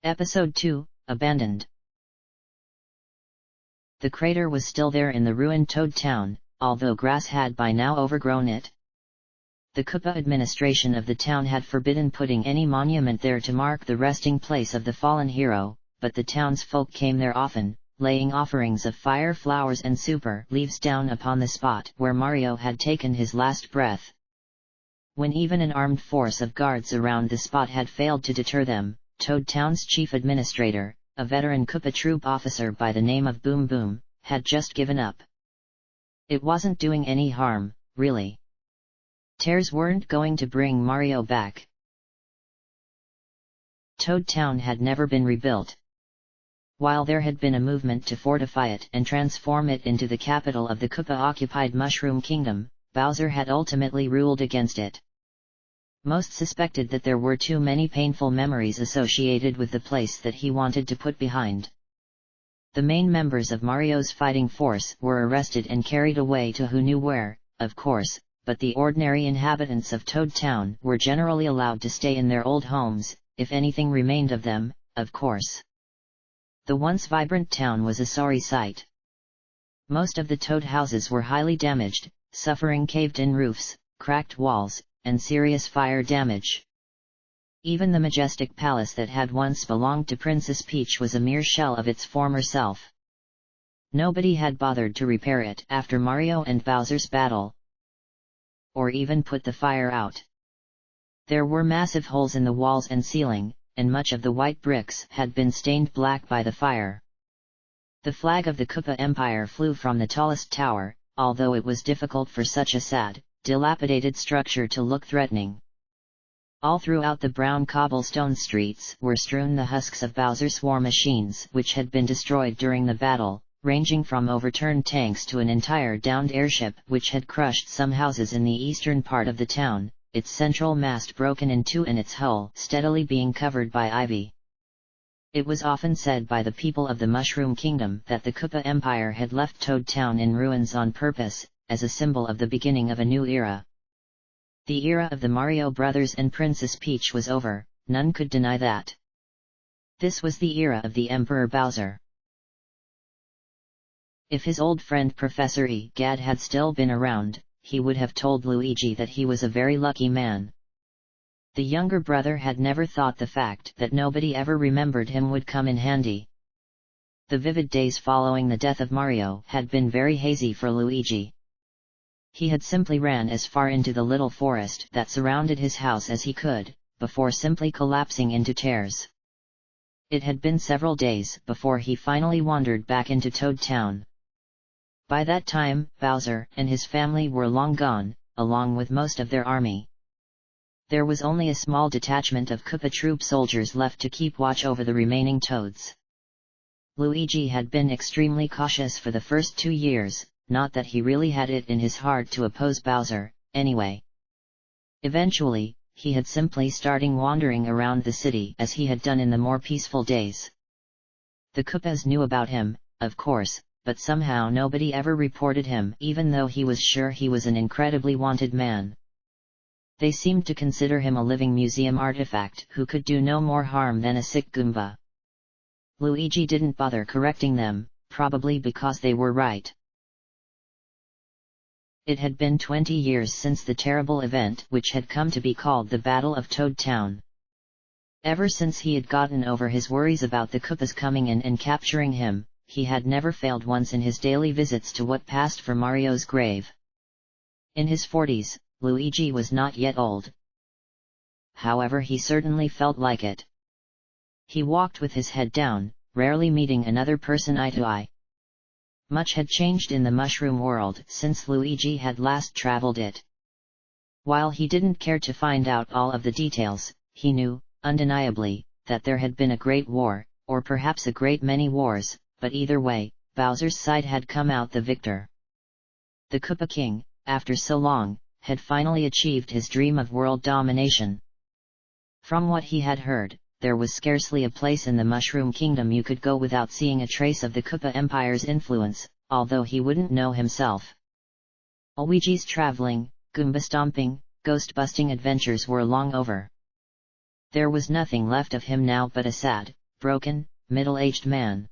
Episode 2, Abandoned. The crater was still there in the ruined Toad Town, although grass had by now overgrown it. The Koopa administration of the town had forbidden putting any monument there to mark the resting place of the fallen hero, but the townsfolk came there often, laying offerings of fire, flowers and super leaves down upon the spot where Mario had taken his last breath. When even an armed force of guards around the spot had failed to deter them, Toad Town's chief administrator, a veteran Koopa troop officer by the name of Boom Boom, had just given up. It wasn't doing any harm, really. Tears weren't going to bring Mario back. Toad Town had never been rebuilt. While there had been a movement to fortify it and transform it into the capital of the Koopa-occupied Mushroom Kingdom, Bowser had ultimately ruled against it. Most suspected that there were too many painful memories associated with the place that he wanted to put behind. The main members of Mario's fighting force were arrested and carried away to who knew where, of course, but the ordinary inhabitants of Toad Town were generally allowed to stay in their old homes, if anything remained of them, of course. The once vibrant town was a sorry sight. Most of the Toad houses were highly damaged, suffering caved-in roofs, cracked walls, and serious fire damage. Even the majestic palace that had once belonged to Princess Peach was a mere shell of its former self. Nobody had bothered to repair it after Mario and Bowser's battle, or even put the fire out. There were massive holes in the walls and ceiling, and much of the white bricks had been stained black by the fire. The flag of the Koopa Empire flew from the tallest tower, although it was difficult for such a sad, dilapidated structure to look threatening. All throughout the brown cobblestone streets were strewn the husks of Bowser's war machines which had been destroyed during the battle, ranging from overturned tanks to an entire downed airship which had crushed some houses in the eastern part of the town, its central mast broken in two and its hull steadily being covered by ivy. It was often said by the people of the Mushroom Kingdom that the Koopa Empire had left Toad Town in ruins on purpose, as a symbol of the beginning of a new era. The era of the Mario Brothers and Princess Peach was over, none could deny that. This was the era of the Emperor Bowser. If his old friend Professor Egad had still been around, he would have told Luigi that he was a very lucky man. The younger brother had never thought the fact that nobody ever remembered him would come in handy. The vivid days following the death of Mario had been very hazy for Luigi. He had simply ran as far into the little forest that surrounded his house as he could, before simply collapsing into tears. It had been several days before he finally wandered back into Toad Town. By that time, Bowser and his family were long gone, along with most of their army. There was only a small detachment of Koopa troop soldiers left to keep watch over the remaining Toads. Luigi had been extremely cautious for the first 2 years, not that he really had it in his heart to oppose Bowser, anyway. Eventually, he had simply started wandering around the city as he had done in the more peaceful days. The Koopas knew about him, of course, but somehow nobody ever reported him even though he was sure he was an incredibly wanted man. They seemed to consider him a living museum artifact who could do no more harm than a sick Goomba. Luigi didn't bother correcting them, probably because they were right. It had been 20 years since the terrible event which had come to be called the Battle of Toad Town. Ever since he had gotten over his worries about the Koopas coming in and capturing him, he had never failed once in his daily visits to what passed for Mario's grave. In his 40s, Luigi was not yet old. However, he certainly felt like it. He walked with his head down, rarely meeting another person eye to eye. Much had changed in the mushroom world since Luigi had last traveled it. While he didn't care to find out all of the details, he knew, undeniably, that there had been a great war, or perhaps a great many wars, but either way, Bowser's side had come out the victor. The Koopa King, after so long, had finally achieved his dream of world domination. From what he had heard, there was scarcely a place in the Mushroom Kingdom you could go without seeing a trace of the Koopa Empire's influence, although he wouldn't know himself. Luigi's traveling, Goomba stomping, ghost-busting adventures were long over. There was nothing left of him now but a sad, broken, middle-aged man.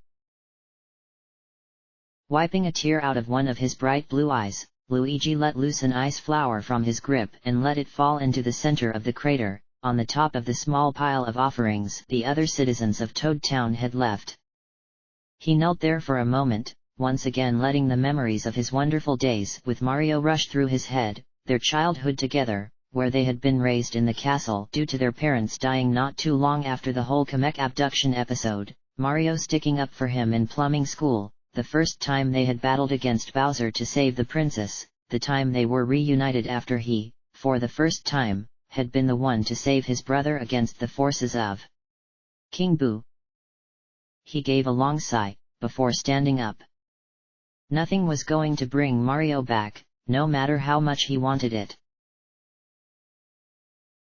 Wiping a tear out of one of his bright blue eyes, Luigi let loose an ice flower from his grip and let it fall into the center of the crater, on the top of the small pile of offerings the other citizens of Toad Town had left. He knelt there for a moment, once again letting the memories of his wonderful days with Mario rush through his head, their childhood together, where they had been raised in the castle due to their parents dying not too long after the whole Kamek abduction episode, Mario sticking up for him in plumbing school, the first time they had battled against Bowser to save the princess, the time they were reunited after he, for the first time, had been the one to save his brother against the forces of King Boo. He gave a long sigh, before standing up. Nothing was going to bring Mario back, no matter how much he wanted it.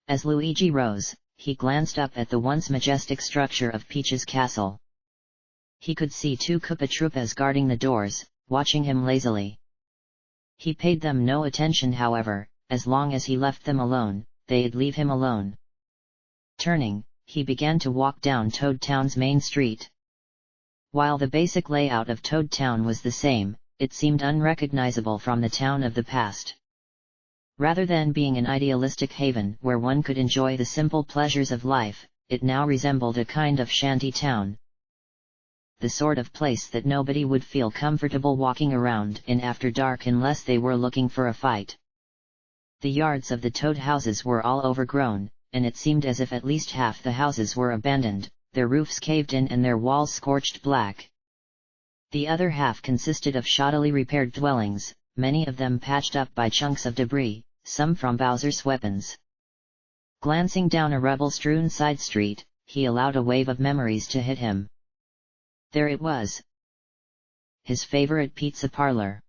As Luigi rose, he glanced up at the once majestic structure of Peach's castle. He could see two Koopa Troopas guarding the doors, watching him lazily. He paid them no attention however, as long as he left them alone, they'd leave him alone. Turning, he began to walk down Toad Town's main street. While the basic layout of Toad Town was the same, it seemed unrecognizable from the town of the past. Rather than being an idealistic haven where one could enjoy the simple pleasures of life, it now resembled a kind of shanty town. The sort of place that nobody would feel comfortable walking around in after dark unless they were looking for a fight. The yards of the Toad houses were all overgrown, and it seemed as if at least half the houses were abandoned, their roofs caved in and their walls scorched black. The other half consisted of shoddily repaired dwellings, many of them patched up by chunks of debris, some from Bowser's weapons. Glancing down a rubble-strewn side street, he allowed a wave of memories to hit him. There it was. His favorite pizza parlor.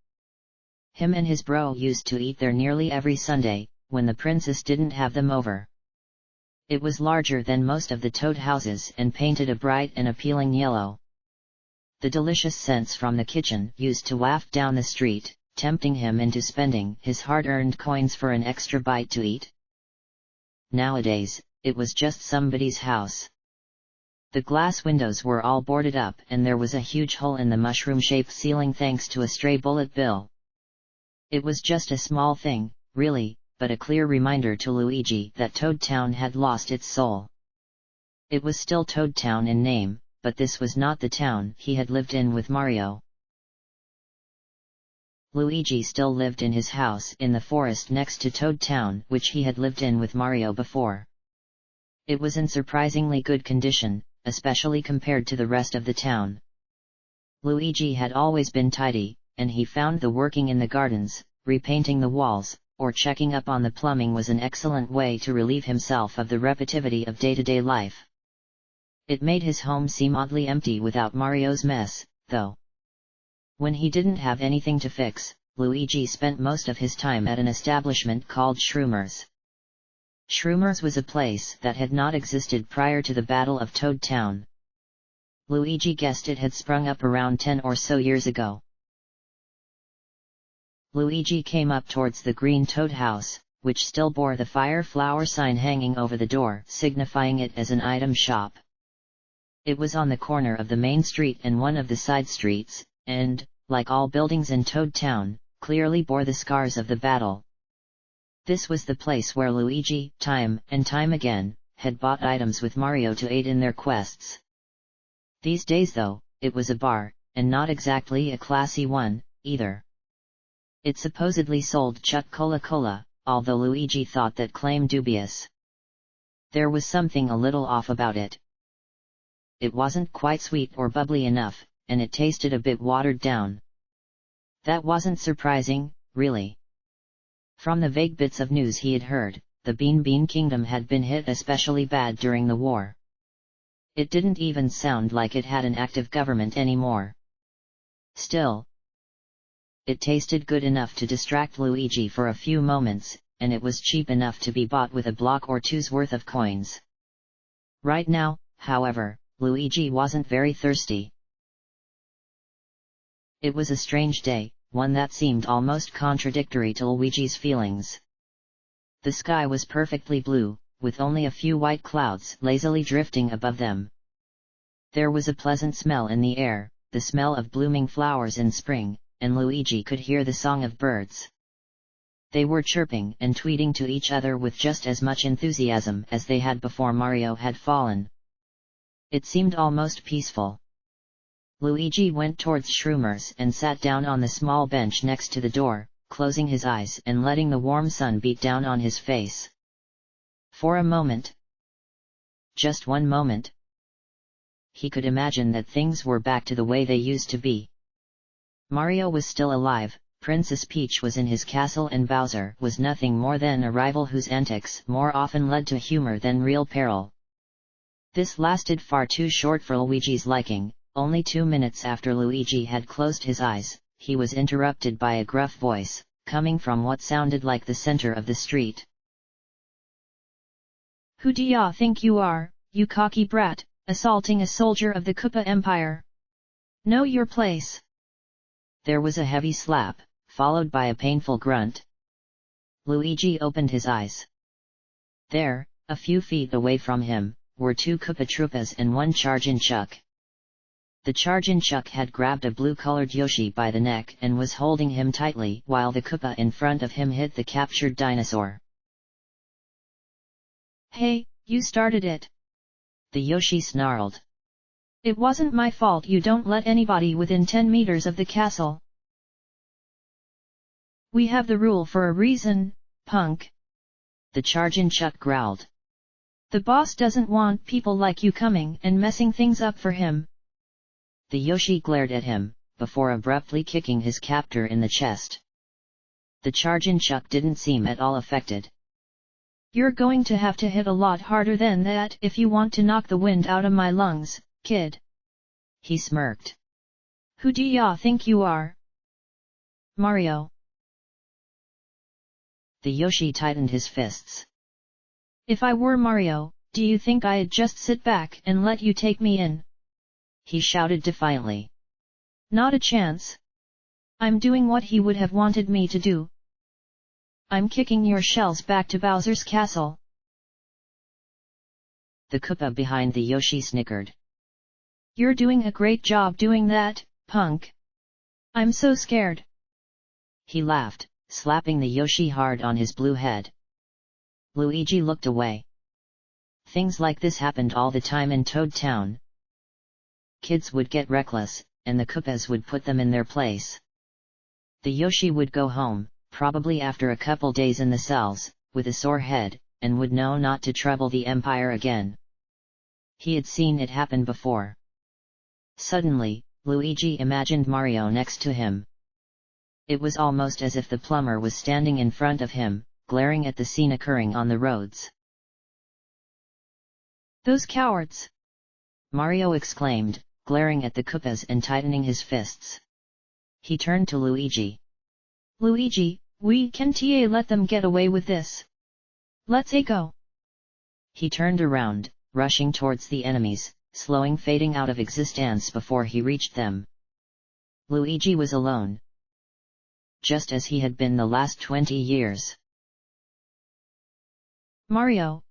Him and his bro used to eat there nearly every Sunday, when the princess didn't have them over. It was larger than most of the Toad houses and painted a bright and appealing yellow. The delicious scents from the kitchen used to waft down the street, tempting him into spending his hard-earned coins for an extra bite to eat. Nowadays, it was just somebody's house. The glass windows were all boarded up and there was a huge hole in the mushroom-shaped ceiling thanks to a stray bullet bill. It was just a small thing, really, but a clear reminder to Luigi that Toad Town had lost its soul. It was still Toad Town in name, but this was not the town he had lived in with Mario. Luigi still lived in his house in the forest next to Toad Town, which he had lived in with Mario before. It was in surprisingly good condition, especially compared to the rest of the town. Luigi had always been tidy, and he found the working in the gardens, repainting the walls, or checking up on the plumbing was an excellent way to relieve himself of the repetitivity of day-to-day life. It made his home seem oddly empty without Mario's mess, though. When he didn't have anything to fix, Luigi spent most of his time at an establishment called Shroomers. Shroomers was a place that had not existed prior to the Battle of Toad Town. Luigi guessed it had sprung up around 10 or so years ago. Luigi came up towards the green Toad house, which still bore the fire flower sign hanging over the door, signifying it as an item shop. It was on the corner of the main street and one of the side streets, and, like all buildings in Toad Town, clearly bore the scars of the battle. This was the place where Luigi, time and time again, had bought items with Mario to aid in their quests. These days though, it was a bar, and not exactly a classy one, either. It supposedly sold Chut Cola-Cola, although Luigi thought that claim dubious. There was something a little off about it. It wasn't quite sweet or bubbly enough, and it tasted a bit watered down. That wasn't surprising, really. From the vague bits of news he had heard, the Bean Kingdom had been hit especially bad during the war. It didn't even sound like it had an active government anymore. Still, it tasted good enough to distract Luigi for a few moments, and it was cheap enough to be bought with a block or two's worth of coins. Right now, however, Luigi wasn't very thirsty. It was a strange day, one that seemed almost contradictory to Luigi's feelings. The sky was perfectly blue, with only a few white clouds lazily drifting above them. There was a pleasant smell in the air, the smell of blooming flowers in spring, and Luigi could hear the song of birds. They were chirping and tweeting to each other with just as much enthusiasm as they had before Mario had fallen. It seemed almost peaceful. Luigi went towards Shroomer's and sat down on the small bench next to the door, closing his eyes and letting the warm sun beat down on his face. For a moment, just one moment, he could imagine that things were back to the way they used to be. Mario was still alive, Princess Peach was in his castle, and Bowser was nothing more than a rival whose antics more often led to humor than real peril. This lasted far too short for Luigi's liking. Only 2 minutes after Luigi had closed his eyes, he was interrupted by a gruff voice, coming from what sounded like the center of the street. "Who do ya think you are, you cocky brat, assaulting a soldier of the Koopa Empire? Know your place!" There was a heavy slap, followed by a painful grunt. Luigi opened his eyes. There, a few feet away from him, were 2 Koopa Troopas and 1 Charginchuk. The Charginchuk had grabbed a blue-colored Yoshi by the neck and was holding him tightly while the Koopa in front of him hit the captured dinosaur. "Hey, you started it!" the Yoshi snarled. "It wasn't my fault you don't let anybody within 10 meters of the castle. We have the rule for a reason, punk," the Charginchuk growled. "The boss doesn't want people like you coming and messing things up for him." The Yoshi glared at him, before abruptly kicking his captor in the chest. The Charginchuk didn't seem at all affected. "You're going to have to hit a lot harder than that if you want to knock the wind out of my lungs, kid," he smirked. "Who do ya think you are? Mario?" The Yoshi tightened his fists. "If I were Mario, do you think I'd just sit back and let you take me in?" he shouted defiantly. "Not a chance. I'm doing what he would have wanted me to do. I'm kicking your shells back to Bowser's castle." The Koopa behind the Yoshi snickered. "You're doing a great job doing that, punk. I'm so scared." He laughed, slapping the Yoshi hard on his blue head. Luigi looked away. Things like this happened all the time in Toad Town. Kids would get reckless, and the Koopas would put them in their place. The Yoshi would go home, probably after a couple days in the cells, with a sore head, and would know not to trouble the Empire again. He had seen it happen before. Suddenly, Luigi imagined Mario next to him. It was almost as if the plumber was standing in front of him, glaring at the scene occurring on the roads. "Those cowards!" Mario exclaimed, glaring at the Koopas and tightening his fists. He turned to Luigi. "Luigi, we can't let them get away with this. Let's go." He turned around, rushing towards the enemies, fading out of existence before he reached them. Luigi was alone. Just as he had been the last 20 years. "Mario,"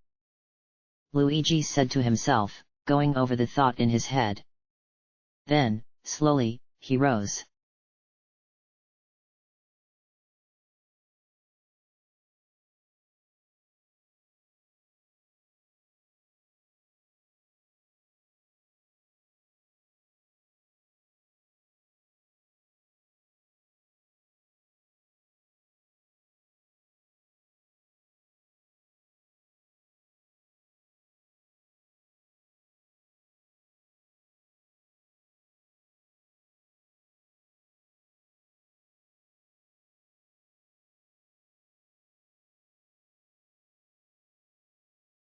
Luigi said to himself, going over the thought in his head. Then, slowly, he rose.